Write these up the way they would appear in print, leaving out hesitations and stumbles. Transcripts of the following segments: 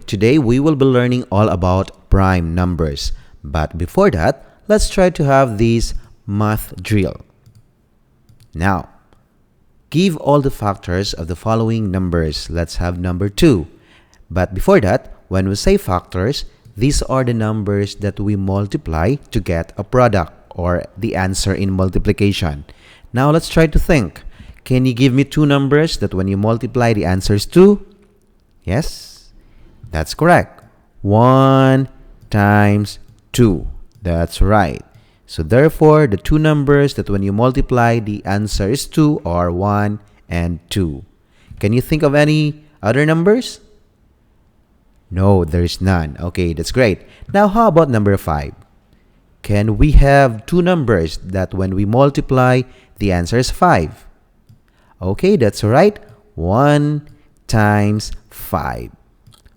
Today we will be learning all about prime numbers. But before that, let's try to have this math drill. Now, give all the factors of the following numbers. Let's have number 2. But before that, when we say factors, these are the numbers that we multiply to get a product or the answer in multiplication. Now let's try to think. Can you give me 2 numbers that when you multiply the answer is 2? Yes, that's correct. 1 times 2. That's right. So therefore, the 2 numbers that when you multiply the answer is 2 are 1 and 2. Can you think of any other numbers? No, there is none. Okay, that's great. Now how about number 5? Can we have 2 numbers that when we multiply the answer is 5? Okay, that's right. 1 times 5.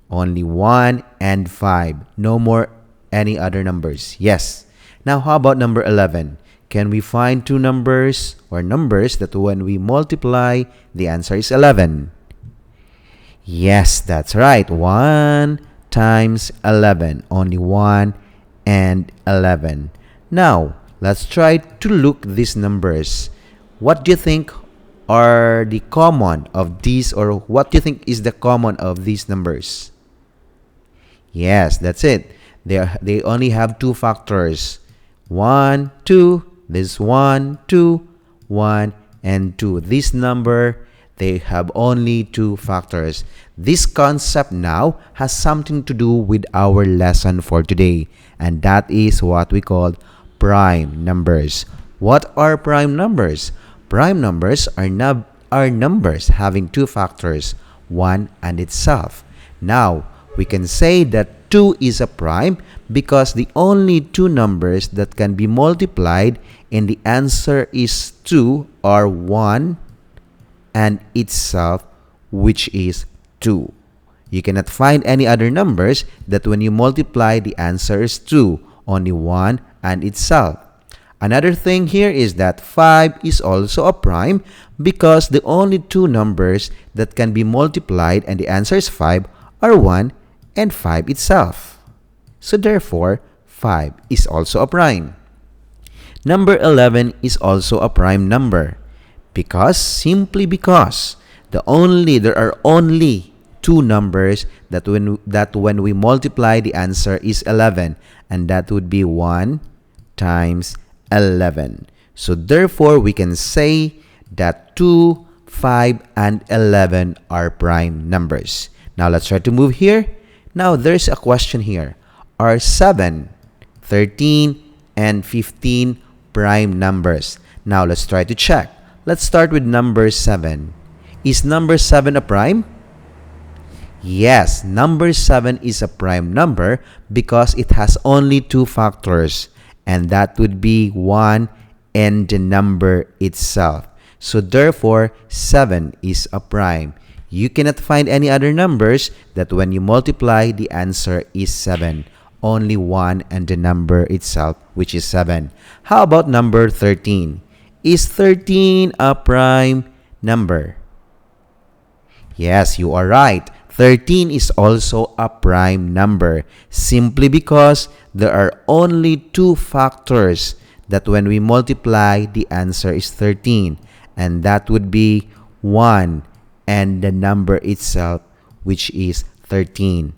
Only 1 and 5. No more any other numbers. Yes. Now, how about number 11? Can we find 2 numbers or numbers that when we multiply, the answer is 11? Yes, that's right. 1 times 11. Only 1 and 11. Now, let's try to look these numbers. What do you think are the common of these, or what do you think is the common of these numbers? Yes, that's it. They only have 2 factors. 1, 2. This 1, 2, 1, and 2. This number, they have only 2 factors. This concept now has something to do with our lesson for today, and that is what we call prime numbers. What are prime numbers? Prime numbers are numbers having 2 factors, 1 and itself. Now, we can say that 2 is a prime because the only 2 numbers that can be multiplied and the answer is 2 are 1 and itself, which is 2. You cannot find any other numbers that when you multiply the answer is 2, only 1 and itself. Another thing here is that 5 is also a prime because the only 2 numbers that can be multiplied and the answer is 5 are 1 and 5 itself. So therefore, 5 is also a prime. Number 11 is also a prime number simply because there are only 2 numbers that when we multiply the answer is 11, and that would be 1 times 11. So therefore, we can say that 2, 5, and 11 are prime numbers. Now let's try to move here. Now there's a question here. Are 7, 13, and 15 prime numbers? Now let's try to check. Let's start with number 7. Is number 7 a prime? Yes, number 7 is a prime number because it has only 2 factors, and that would be 1 and the number itself. So therefore, 7 is a prime. You cannot find any other numbers that when you multiply, the answer is 7. Only 1 and the number itself, which is 7. How about number 13? Is 13 a prime number? Yes, you are right. 13 is also a prime number simply because there are only 2 factors that when we multiply, the answer is 13. And that would be 1 and the number itself, which is 13.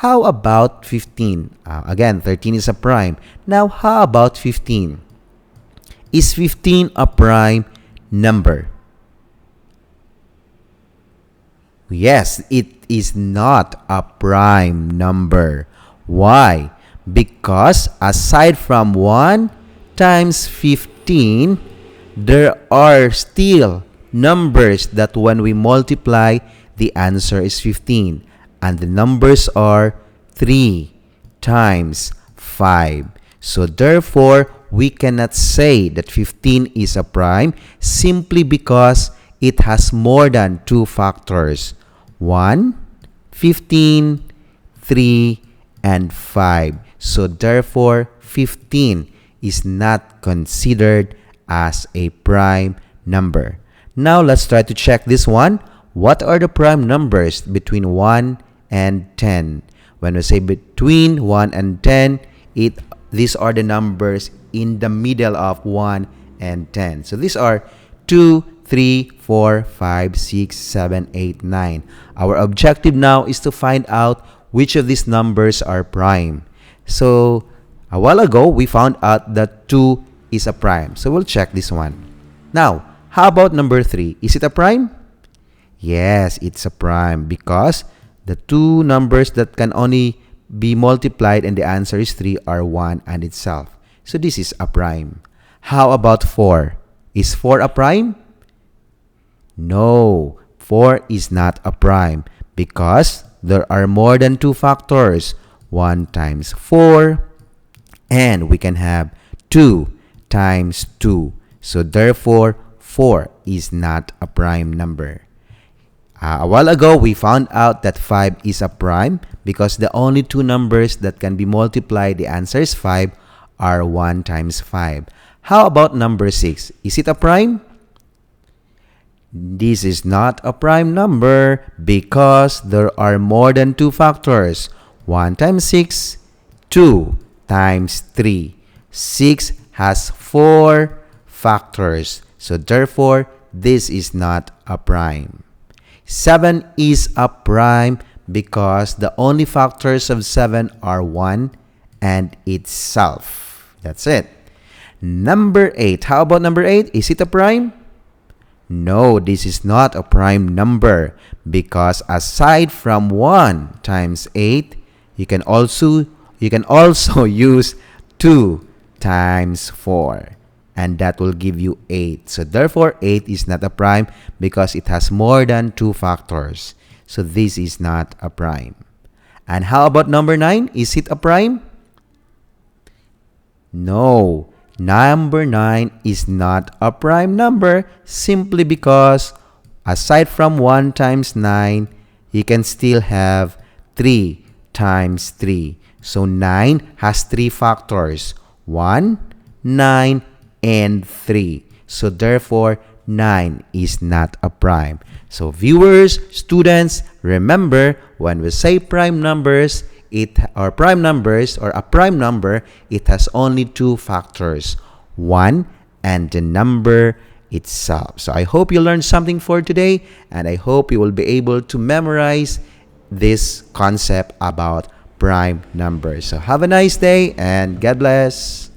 How about 15? Again, 13 is a prime. Now, how about 15? Is 15 a prime number? Yes, it is not a prime number. Why? Because aside from 1 times 15, there are still numbers that when we multiply, the answer is 15. And the numbers are 3 times 5. So therefore, we cannot say that 15 is a prime simply because it has more than 2 factors. 1, 15, 3, and 5. So therefore, 15 is not considered as a prime number. Now let's try to check this one. What are the prime numbers between 1 and 10. When we say between 1 and 10, these are the numbers in the middle of 1 and 10. So these are 2, 3, 4, 5, 6, 7, 8, 9. Our objective now is to find out which of these numbers are prime. So a while ago, we found out that 2 is a prime. So we'll check this one. Now, how about number 3? Is it a prime? Yes, it's a prime because the two numbers that can only be multiplied and the answer is 3 are 1 and itself. So this is a prime. How about 4? Is 4 a prime? No, 4 is not a prime because there are more than 2 factors. 1 times 4, and we can have 2 times 2. So therefore, 4 is not a prime number. A while ago, we found out that 5 is a prime because the only two numbers that can be multiplied, the answer is 5, are 1 times 5. How about number 6? Is it a prime? This is not a prime number because there are more than 2 factors. 1 times 6, 2 times 3. 6 has 4 factors. So therefore, this is not a prime. 7 is a prime because the only factors of 7 are 1 and itself. That's it. Number 8. How about number 8? Is it a prime? No, this is not a prime number because aside from 1 times 8, you can also use 2 times 4. And that will give you 8. So therefore, 8 is not a prime because it has more than 2 factors. So this is not a prime. And how about number 9? Is it a prime? No. Number 9 is not a prime number simply because aside from 1 times 9, you can still have 3 times 3. So 9 has 3 factors. 1, 9, and 3. So therefore, 9 is not a prime. So viewers, students, remember when we say prime numbers, a prime number, it has only 2 factors, 1 and the number itself. So I hope you learned something for today, and I hope you will be able to memorize this concept about prime numbers. So have a nice day and God bless.